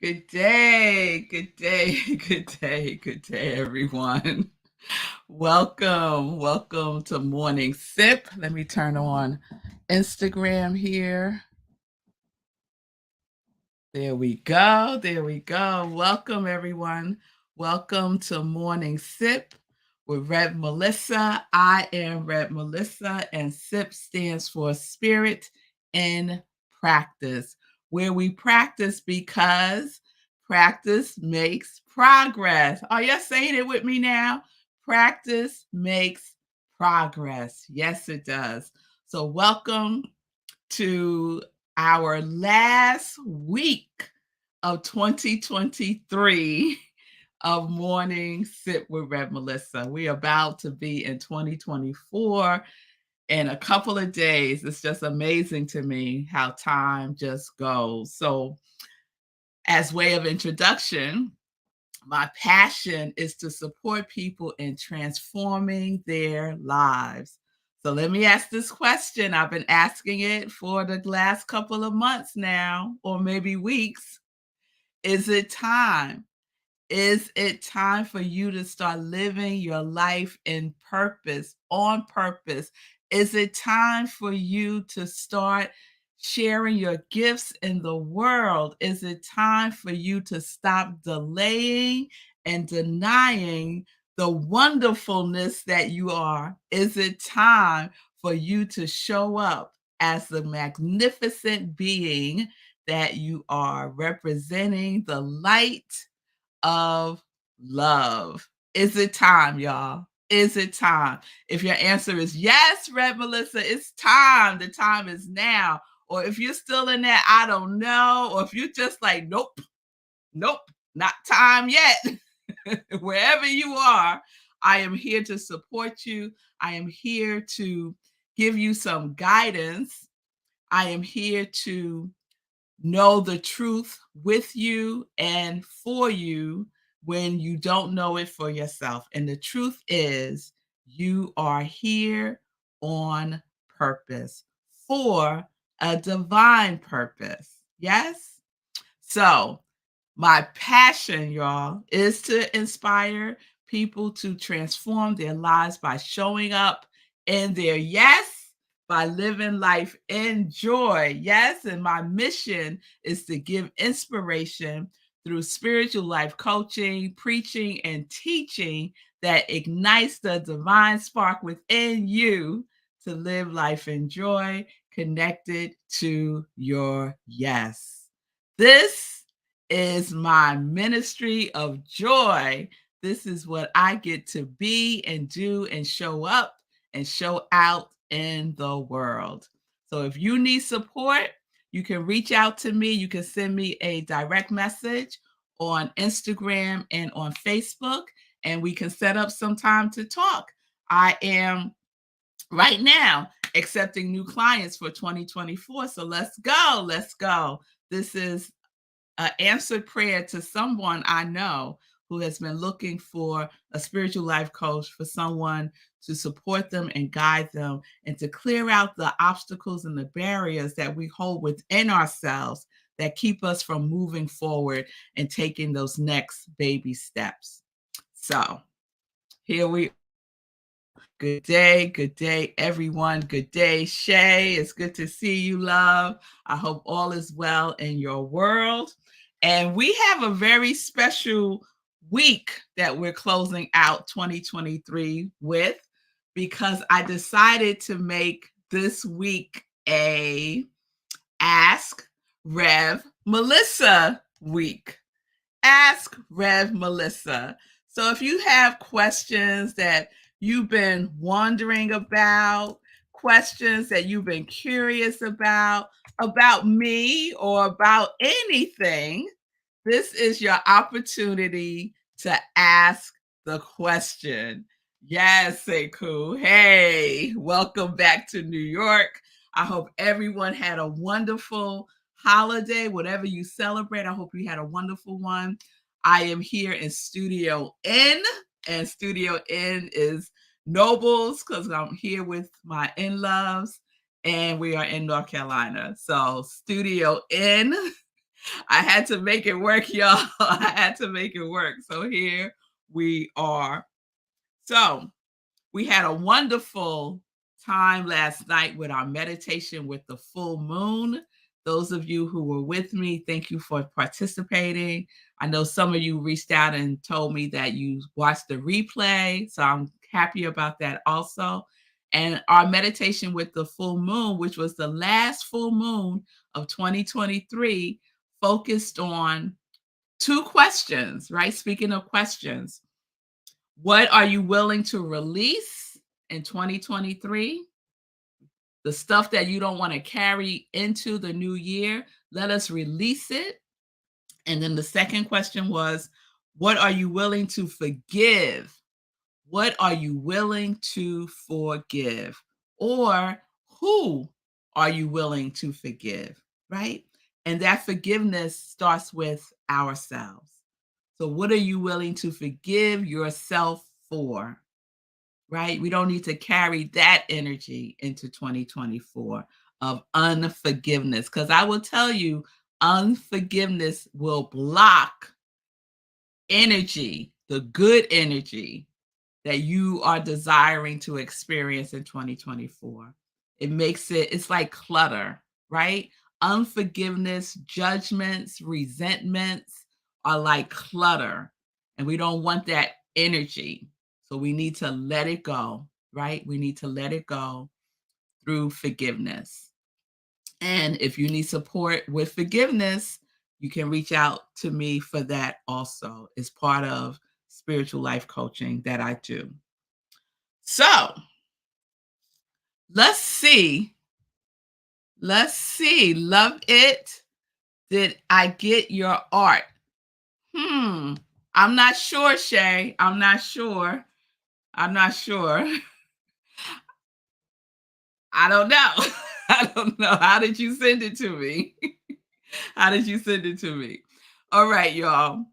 Good day, good day, good day, good day, everyone. Welcome to Morning Sip. Let me turn on Instagram here. There we go. Welcome, everyone. Welcome to Morning Sip with Rev Melissa. I am Rev Melissa, and SIP stands for Spirit in Practice, where we practice because practice makes progress. Are you saying it with me now? Practice makes progress. Yes, it does. So, welcome to our last week of 2023 of Morning Sip with Rev Melissa. We're about to be in 2024 in a couple of days. It's just amazing to me how time just goes. So, as way of introduction, my passion is to support people in transforming their lives. So let me ask this question. I've been asking it for the last couple of months now, or maybe weeks. Is it time? Is it time for you to start living your life in purpose, on purpose? Is it time for you to start sharing your gifts in the world? Is it time for you to stop delaying and denying the wonderfulness that you are? Is it time for you to show up as the magnificent being that you are, representing the light of love? Is it time, y'all? Is it time? If your answer is yes, Red Melissa, it's time. The time is now. Or if you're still in that, I don't know. Or if you're just like, nope, not time yet. Wherever you are, I am here to support you. I am here to give you some guidance. I am here to know the truth with you and for you when you don't know it for yourself. And the truth is, you are here on purpose for a divine purpose. Yes? So, my passion, y'all, is to inspire people to transform their lives by showing up in their yes, by living life in joy. Yes, and my mission is to give inspiration through spiritual life coaching, preaching, and teaching that ignites the divine spark within you to live life in joy, connected to your yes. This is my ministry of joy. This is what I get to be and do and show up and show out in the world. So if you need support, you can reach out to me. You can send me a direct message on Instagram and on Facebook, and we can set up some time to talk. I am right now accepting new clients for 2024. So let's go. Let's go. This is an answered prayer to someone I know who has been looking for a spiritual life coach, for someone to support them and guide them and to clear out the obstacles and the barriers that we hold within ourselves that keep us from moving forward and taking those next baby steps. So here we Good day, everyone. Good day, Shay. It's good to see you, love. I hope all is well in your world. And we have a very special week that we're closing out 2023 with, because I decided to make this week a Ask Rev Melissa week. Ask Rev Melissa. So if you have questions that you've been wondering about, questions that you've been curious about me or about anything, this is your opportunity to ask the question. Yes, Sekou. Hey, welcome back to New York. I hope everyone had a wonderful holiday, whatever you celebrate. I hope you had a wonderful one. I am here in Studio N, and Studio N is Nobles, because I'm here with my in-loves, and we are in North Carolina. So Studio N I had to make it work, y'all. I had to make it work. So here we are. So we had a wonderful time last night with our meditation with the full moon. Those of you who were with me, thank you for participating. I know some of you reached out and told me that you watched the replay, so I'm happy about that also. And our meditation with the full moon, which was the last full moon of 2023, focused on two questions, right? Speaking of questions, what are you willing to release in 2023? The stuff that you don't want to carry into the new year, let us release it. And then the second question was, what are you willing to forgive? What are you willing to forgive? Or who are you willing to forgive? Right? And that forgiveness starts with ourselves. So, what are you willing to forgive yourself for? Right? We don't need to carry that energy into 2024 of unforgiveness. Because I will tell you, unforgiveness will block energy, the good energy that you are desiring to experience in 2024. It makes it's like clutter, right? Unforgiveness, judgments, resentments are like clutter, and we don't want that energy. So we need to let it go, right? We need to let it go through forgiveness. And if you need support with forgiveness, you can reach out to me for that also. It's part of spiritual life coaching that I do. So let's see. Let's see. Love it. Did I get your art? I'm not sure, Shay. I'm not sure. I'm not sure. I don't know. I don't know. How did you send it to me? How did you send it to me? All right, y'all.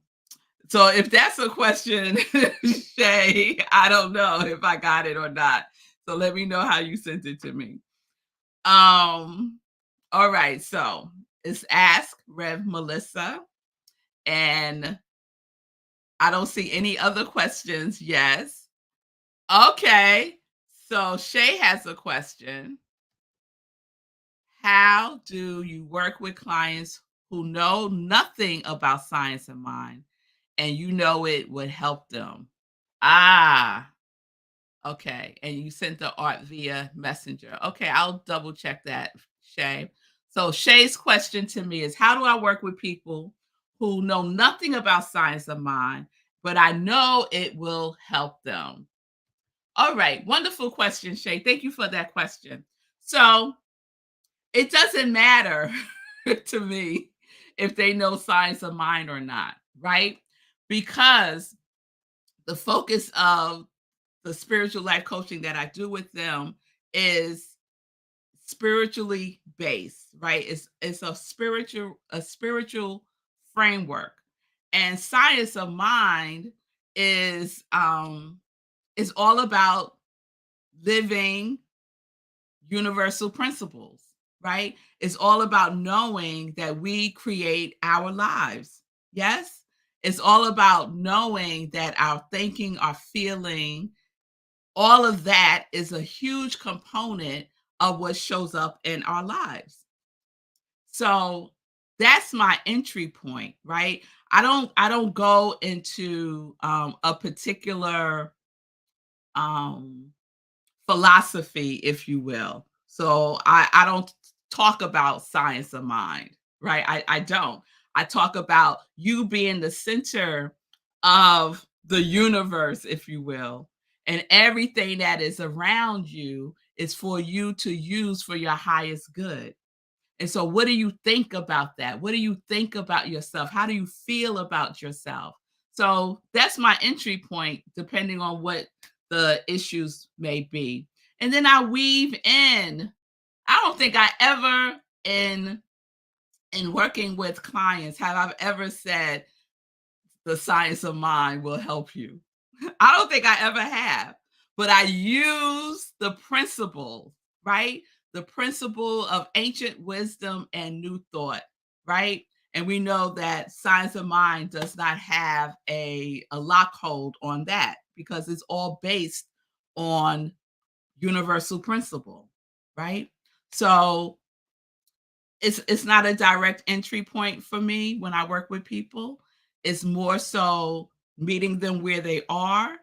So if that's a question, Shay, I don't know if I got it or not. So let me know how you sent it to me. All right, so it's Ask Rev Melissa, and I don't see any other questions. Yes. Okay. So Shay has a question. How do you work with clients who know nothing about science of mind and you know it would help them? Ah, okay, and you sent the art via Messenger. Okay, I'll double check that, Shay. So Shay's question to me is, how do I work with people who know nothing about science of mind, but I know it will help them? All right, wonderful question, Shay. Thank you for that question. So it doesn't matter to me if they know science of mind or not, right? Because the focus of the spiritual life coaching that I do with them is spiritually based, right? It's a spiritual framework. And science of mind is all about living universal principles, right? It's all about knowing that we create our lives. Yes? It's all about knowing that our thinking, our feeling, all of that is a huge component of what shows up in our lives. So that's my entry point, right? I don't go into a particular um philosophy, if you will. So I don't talk about science of mind, right? I don't. I talk about you being the center of the universe, if you will. And everything that is around you is for you to use for your highest good. And so, what do you think about that? What do you think about yourself? How do you feel about yourself? So, that's my entry point, depending on what the issues may be. And then I weave in, I don't think I ever, in working with clients, have I ever said the science of mind will help you. I don't think I ever have, but I use the principle, right? The principle of ancient wisdom and new thought, right? And we know that science of mind does not have a lock hold on that because it's all based on universal principle, right? So it's not a direct entry point for me when I work with people. It's more so meeting them where they are,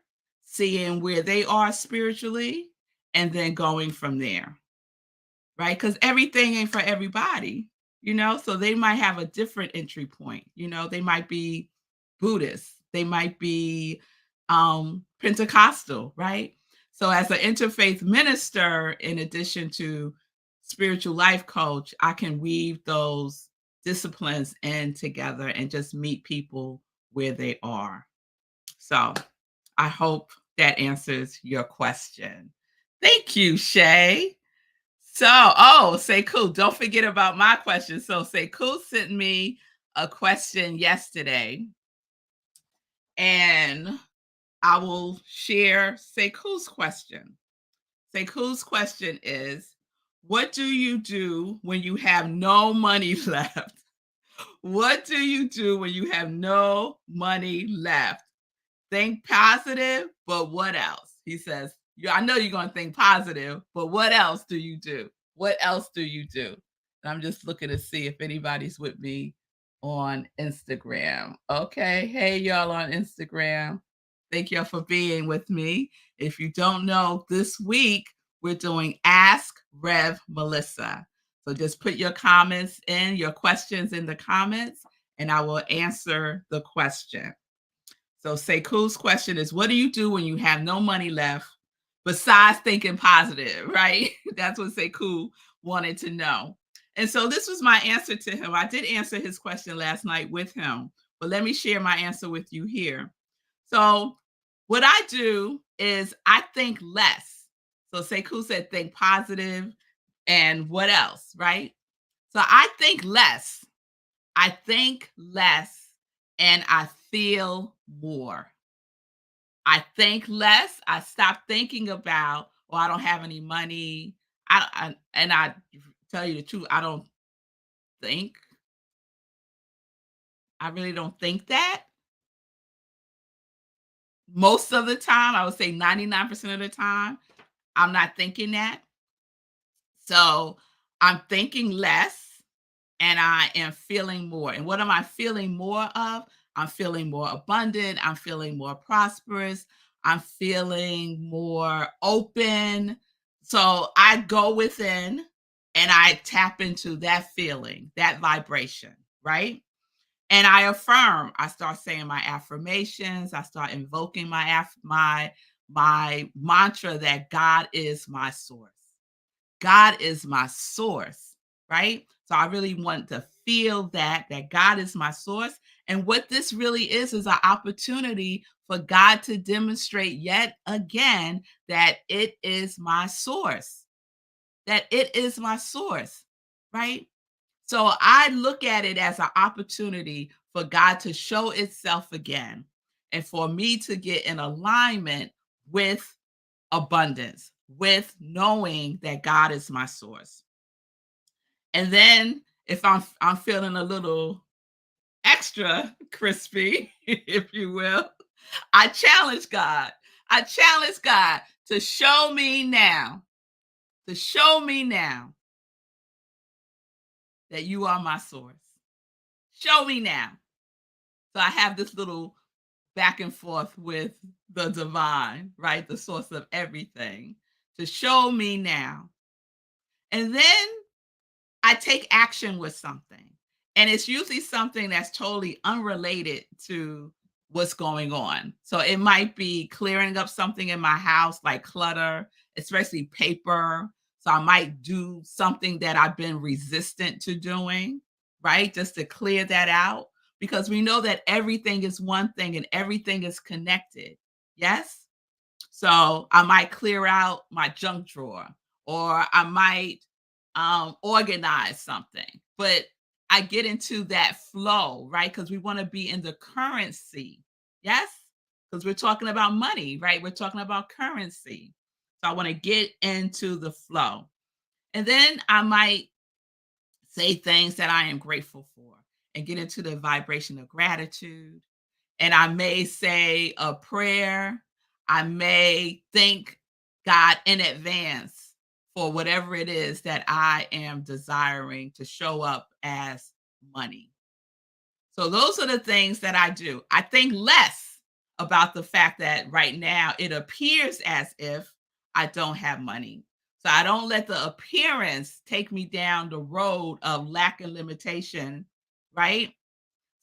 seeing where they are spiritually, and then going from there, right? Because everything ain't for everybody, so they might have a different entry point. They might be Buddhist, they might be Pentecostal, right? So as an interfaith minister, in addition to spiritual life coach, I can weave those disciplines in together and just meet people where they are. So I hope that answers your question. Thank you, Shay. So, say cool. Don't forget about my question. So, say cool sent me a question yesterday, and I will share say cool's question. Say cool's question is, what do you do when you have no money left? What do you do when you have no money left? Think positive, but what else? He says, yeah, I know you're going to think positive, but what else do you do? What else do you do? And I'm just looking to see if anybody's with me on Instagram. Okay. Hey, y'all on Instagram. Thank y'all for being with me. If you don't know, this week we're doing Ask Rev Melissa. So just put your comments in, your questions in the comments, and I will answer the question. So Sekou's question is, what do you do when you have no money left besides thinking positive, right? That's what Sekou wanted to know. And so this was my answer to him. I did answer his question last night with him, but let me share my answer with you here. So what I do is I think less. So Sekou said think positive, and what else, right? So I think less. I think less and I feel more. I think less. I stop thinking about, oh, I don't have any money. I tell you the truth, I don't think. I really don't think that. Most of the time, I would say 99% of the time, I'm not thinking that. So I'm thinking less and I am feeling more. And what am I feeling more of? I'm feeling more abundant. I'm feeling more prosperous. I'm feeling more open. So I go within and I tap into that feeling, that vibration, right? And I affirm. I start saying my affirmations. I start invoking my mantra that God is my source. God is my source, right? So I really want to feel that God is my source. And what this really is an opportunity for God to demonstrate yet again that it is my source, that it is my source, right? So I look at it as an opportunity for God to show itself again and for me to get in alignment with abundance, with knowing that God is my source. And then if I'm feeling a little extra crispy, if you will, I challenge God. I challenge God to show me now, to show me now that you are my source. Show me now. So I have this little back and forth with the divine, right? The source of everything, to show me now. And then I take action with something. And it's usually something that's totally unrelated to what's going on. So it might be clearing up something in my house, like clutter, especially paper. So I might do something that I've been resistant to doing, right? Just to clear that out. Because we know that everything is one thing and everything is connected. Yes? So I might clear out my junk drawer, or I might organize something. But I get into that flow, right? Because we want to be in the currency. Yes? Because we're talking about money, right? We're talking about currency. So I want to get into the flow. And then I might say things that I am grateful for. and get into the vibration of gratitude. And I may say a prayer. I may thank God in advance for whatever it is that I am desiring to show up as money. So those are the things that I do. I think less about the fact that right now it appears as if I don't have money. So I don't let the appearance take me down the road of lack and limitation, right?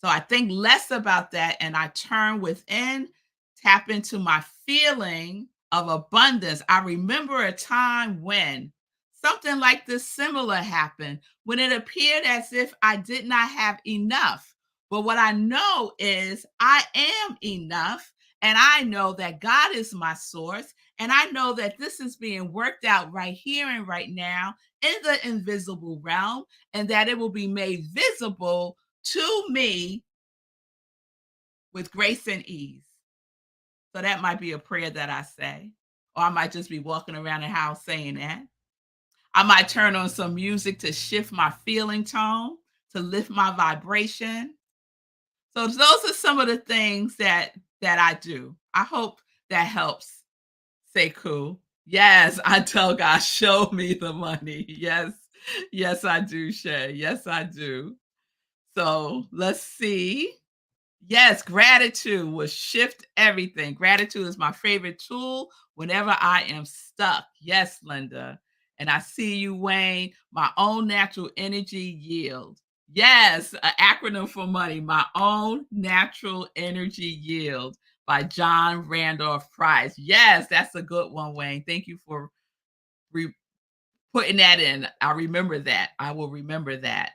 So I think less about that and I turn within, tap into my feeling of abundance. I remember a time when something like this similar happened, when it appeared as if I did not have enough. But what I know is I am enough. And I know that God is my source. And I know that this is being worked out right here and right now in the invisible realm, and that it will be made visible to me with grace and ease. So that might be a prayer that I say, or I might just be walking around the house saying that. I might turn on some music to shift my feeling tone, to lift my vibration. So those are some of the things that I do. I hope that helps. Say cool. Yes, I tell God, show me the money. Yes, yes, I do, Shay. Yes, I do. So let's see. Yes, gratitude will shift everything. Gratitude is my favorite tool whenever I am stuck. Yes, Linda. And I see you, Wayne. My own natural energy yield. Yes, an acronym for money. My own natural energy yield by John Randolph Price. Yes, that's a good one, Wayne. Thank you for re- putting that in. I remember that. I will remember that.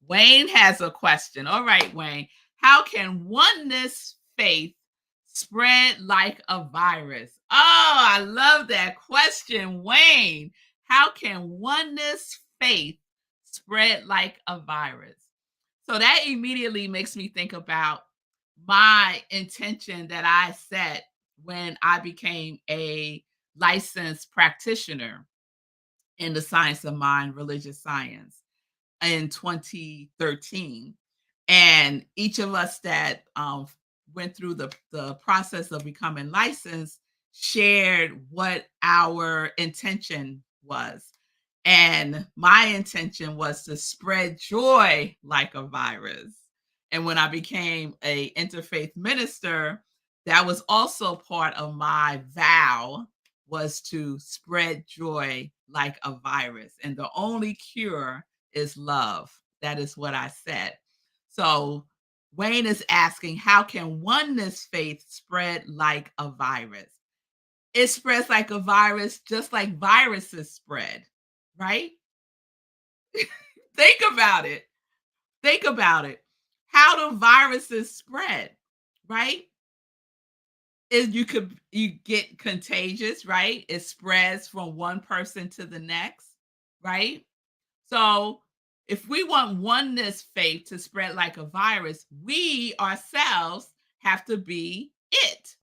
Wayne has a question. All right, Wayne. How can oneness faith spread like a virus? Oh, I love that question, Wayne. How can oneness faith spread like a virus? So that immediately makes me think about my intention that I set when I became a licensed practitioner in the science of mind, religious science, in 2013. And each of us that went through the process of becoming licensed shared what our intention was. And my intention was to spread joy like a virus. And when I became a interfaith minister, that was also part of my vow, was to spread joy like a virus. And the only cure is love. That is what I said. So Wayne is asking, how can oneness faith spread like a virus? It spreads like a virus, just like viruses spread, right? Think about it. Think about it. How do viruses spread, right? Is you get contagious, right? It spreads from one person to the next, right? So if we want oneness faith to spread like a virus, we ourselves have to be it.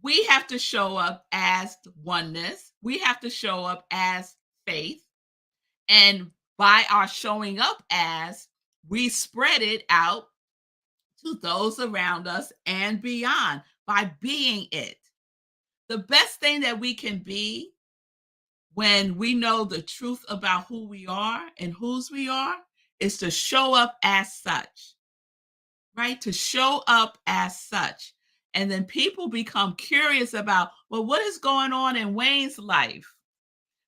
We have to show up as oneness. We have to show up as faith. And by our showing up as, we spread it out to those around us and beyond by being it. The best thing that we can be when we know the truth about who we are and whose we are is to show up as such, right? To show up as such. And then people become curious about, well, what is going on in Wayne's life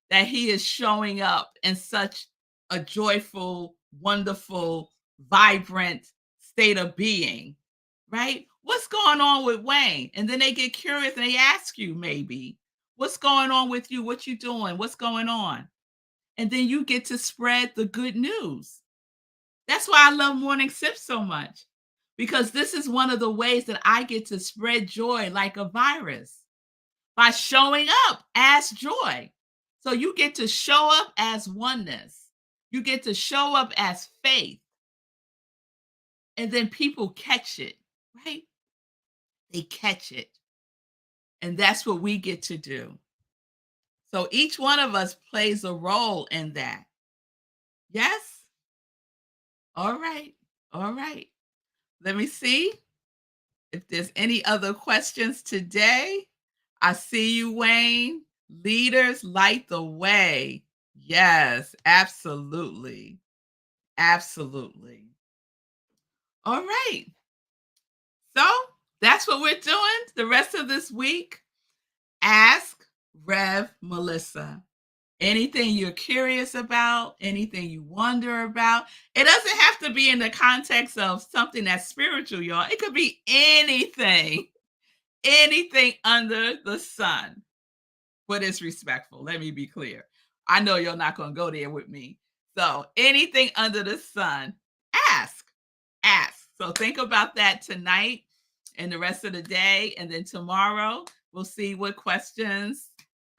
that he is showing up in such a joyful, wonderful, vibrant state of being, right? What's going on with Wayne? And then they get curious and they ask you, maybe, what's going on with you? What you doing? What's going on? And then you get to spread the good news. That's why I love Morning Sip so much, because this is one of the ways that I get to spread joy like a virus, by showing up as joy. So you get to show up as oneness. You get to show up as faith. And then people catch it, right? They catch it. And that's what we get to do. So each one of us plays a role in that. Yes? All right. All right. Let me see if there's any other questions today. I see you, Wayne. Leaders light the way. Yes, absolutely. Absolutely. All right. So that's what we're doing the rest of this week. Ask Rev Melissa. Anything you're curious about, anything you wonder about. It doesn't have to be in the context of something that's spiritual, y'all. It could be anything, anything under the sun, but it's respectful. Let me be clear. I know you're not going to go there with me. So, anything under the sun, ask, ask. So, think about that tonight and the rest of the day. And then tomorrow, we'll see what questions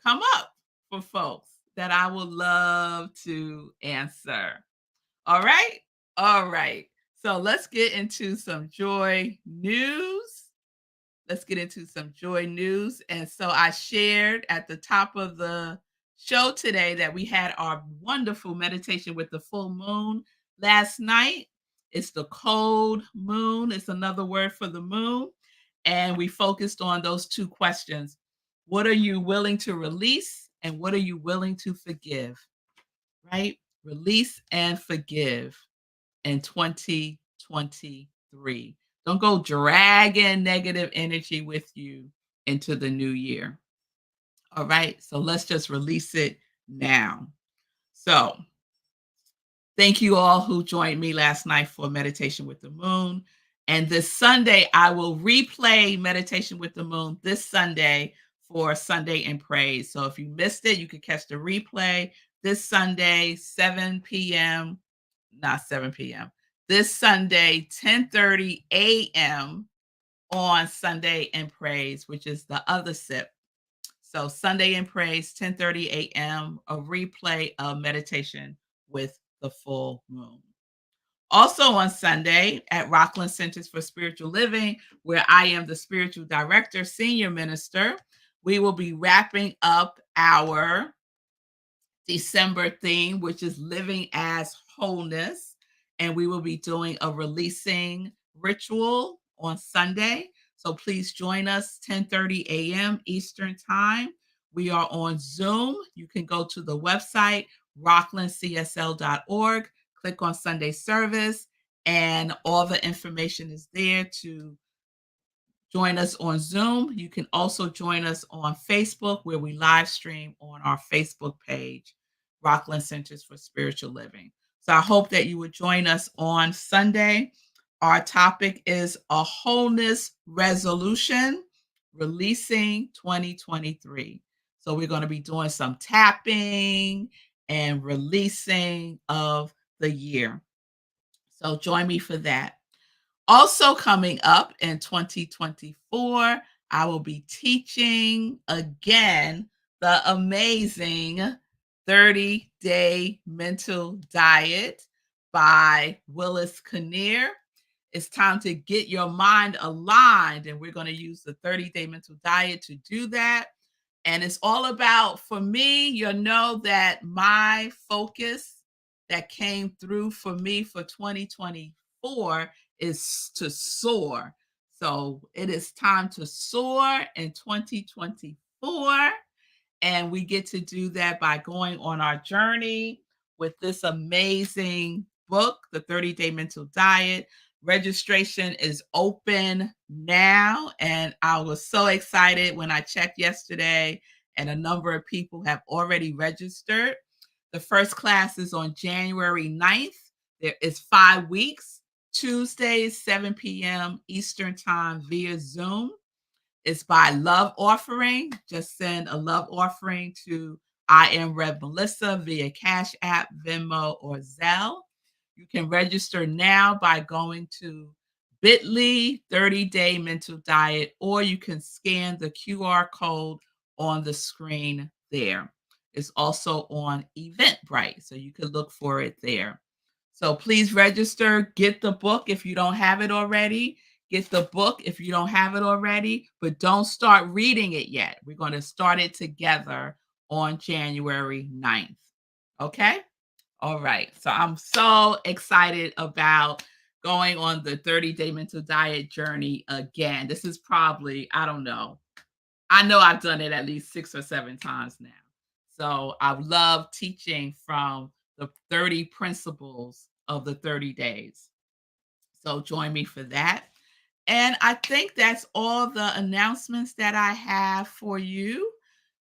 come up for folks that I would love to answer. All right. All right. So, let's get into some joy news. Let's get into some joy news. And so I shared at the top of the show today that we had our wonderful meditation with the full moon last night. It's the cold moon, it's another word for the moon. And we focused on those two questions. What are you willing to release? And what are you willing to forgive? Right? Release and forgive in 2023. Don't go dragging negative energy with you into the new year. All right. So let's just release it now. So thank you all who joined me last night for Meditation with the Moon. And this Sunday, I will replay Meditation with the Moon this Sunday for Sunday in Praise. So if you missed it, you could catch the replay this Sunday, 7 p.m. Not 7 p.m. This Sunday, 10:30 a.m. on Sunday in Praise, which is the other sip. So Sunday in Praise, 10:30 a.m., a replay of meditation with the full moon. Also on Sunday at Rockland Centers for Spiritual Living, where I am the spiritual director, senior minister, we will be wrapping up our December theme, which is living as wholeness. And we will be doing a releasing ritual on Sunday. So please join us 10:30 a.m. Eastern Time. We are on Zoom. You can go to the website, rocklandcsl.org, click on Sunday service, and all the information is there to join us on Zoom. You can also join us on Facebook, where we live stream on our Facebook page, Rockland Centers for Spiritual Living. So I hope that you would join us on Sunday. Our topic is a wholeness resolution, releasing 2023. So we're going to be doing some tapping and releasing of the year. So join me for that. Also coming up in 2024, I will be teaching again the amazing 30-day mental diet by Willis Kinnear. It's time to get your mind aligned, and we're going to use the 30-day mental diet to do that. And it's all about, for me, you know that my focus that came through for me for 2024 is to soar. So it is time to soar in 2024. And we get to do that by going on our journey with this amazing book, The 30-Day Mental Diet. Registration is open now. And I was so excited when I checked yesterday, and a number of people have already registered. The first class is on January 9th. There is 5 weeks, Tuesdays, 7 p.m. Eastern Time via Zoom. It's by love offering. Just send a love offering to I Am Rev Melissa via Cash App, Venmo, or Zelle. You can register now by going to bit.ly 30-day mental diet, or you can scan the QR code on the screen there. It's also on Eventbrite, so you can look for it there. So please register, get the book if you don't have it already. Get the book if you don't have it already, but don't start reading it yet. We're going to start it together on January 9th. Okay? All right. So I'm so excited about going on the 30-day mental diet journey again. This is probably, I don't know. I know I've done it at least 6 or 7 times now. So I love teaching from the 30 principles of the 30 days. So join me for that. And I think that's all the announcements that I have for you.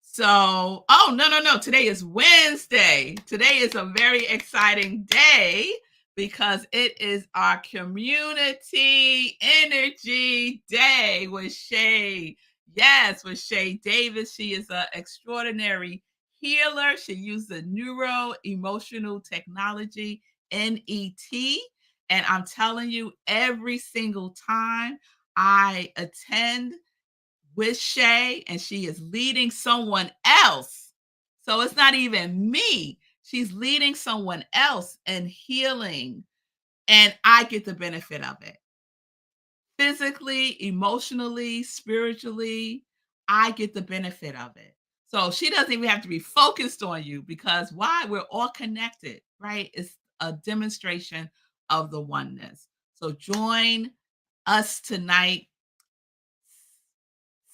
So, oh, no, no, no. Today is Wednesday. Today is a very exciting day because it is our community energy day with Shay. Yes, with Shay Davis. She is an extraordinary healer. She uses neuro emotional technology, NET. And I'm telling you, every single time I attend with Shay and she is leading someone else. So it's not even me. She's leading someone else and healing, and I get the benefit of it. Physically, emotionally, spiritually, I get the benefit of it. So she doesn't even have to be focused on you because why? We're all connected, right? It's a demonstration of the oneness. So join us tonight,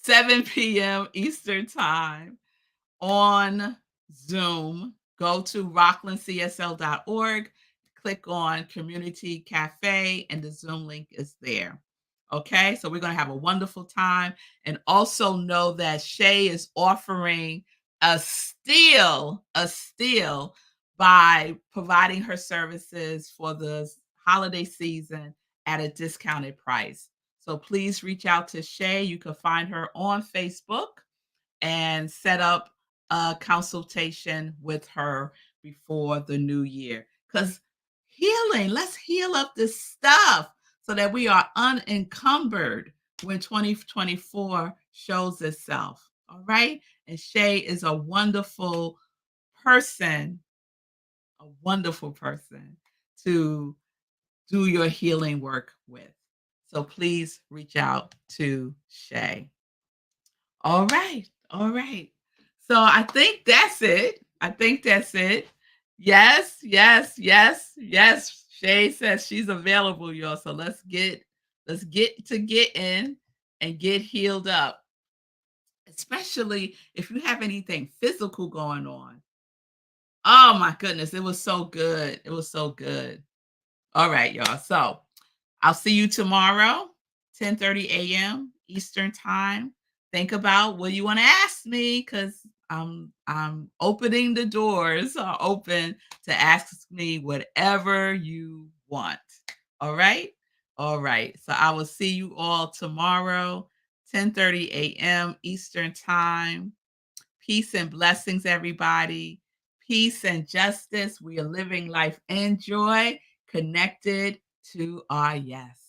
7 p.m. Eastern Time on Zoom. Go to rocklandcsl.org, click on Community Cafe, and the Zoom link is there. Okay, so we're going to have a wonderful time. And also know that Shay is offering a steal by providing her services for the holiday season at a discounted price. So please reach out to Shay. You can find her on Facebook and set up a consultation with her before the new year. Because healing, let's heal up this stuff so that we are unencumbered when 2024 shows itself. All right. And Shay is person, a wonderful person to do your healing work with. So please reach out to Shay. All right. All right. So I think that's it. I think that's it. Yes, yes, yes, yes. Shay says she's available, y'all. So let's get to getting and get healed up, especially if you have anything physical going on. Oh my goodness, it was so good. It was so good. All right, y'all. So I'll see you tomorrow, 10:30 a.m. Eastern Time. Think about what you want to ask me because I'm opening the doors are open to ask me whatever you want. All right? All right. So I will see you all tomorrow, 10:30 a.m. Eastern Time. Peace and blessings, everybody. Peace and justice. We are living life and joy connected to our yes.